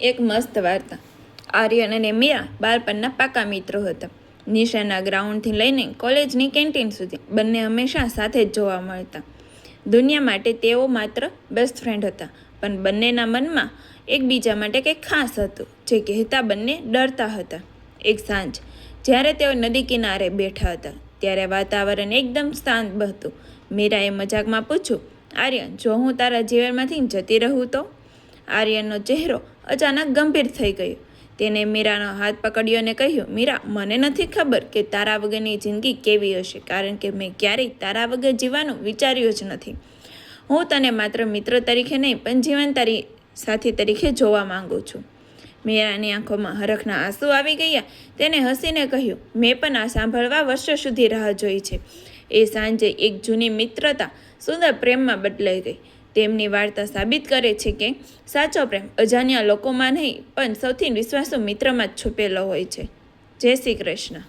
એક મસ્ત વાર્તા. આર્યન અને મીરા બાળપણના પાકા મિત્રો હતા. નિશાના ગ્રાઉન્ડથી લઈને કોલેજની કેન્ટીન સુધી બંને હંમેશા સાથે જ જોવા મળતા. દુનિયા માટે તેઓ માત્ર બેસ્ટ ફ્રેન્ડ હતા, પણ બંનેના મનમાં એકબીજા માટે કંઈક ખાસ હતું, જે કહેતા બંને ડરતા હતા. એક સાંજ જ્યારે તેઓ નદી કિનારે બેઠા હતા, ત્યારે વાતાવરણ એકદમ શાંત હતું. મીરાએ મજાકમાં પૂછ્યું, આર્યન, જો હું તારા જીવનમાંથી જતી રહું તો? આર્યનનો ચહેરો અચાનક ગંભીર થઈ ગયો. તેને મીરાનો હાથ પકડ્યો અને કહ્યું, મીરા, મને નથી ખબર કે તારા વગરની જિંદગી કેવી હશે, કારણ કે મેં ક્યારેય તારા વગર જીવવાનું વિચાર્યું જ નથી. હું તને માત્ર મિત્ર તરીકે નહીં, પણ જીવન તારી સાથી તરીકે જોવા માંગુ છું. મીરાની આંખોમાં હરખના આંસુ આવી ગયા. તેને હસીને કહ્યું, મેં પણ આ સાંભળવા વર્ષો સુધી રાહ જોઈ છે. એ સાંજે એક જૂની મિત્રતા સુંદર પ્રેમમાં બદલાઈ ગઈ. તેમની વાર્તા સાબિત કરે છે કે સાચો પ્રેમ અજાણ્યા લોકોમાં નહીં, પણ સૌથી વિશ્વાસુ મિત્રમાં જ છુપેલો હોય છે. જય શ્રી કૃષ્ણ.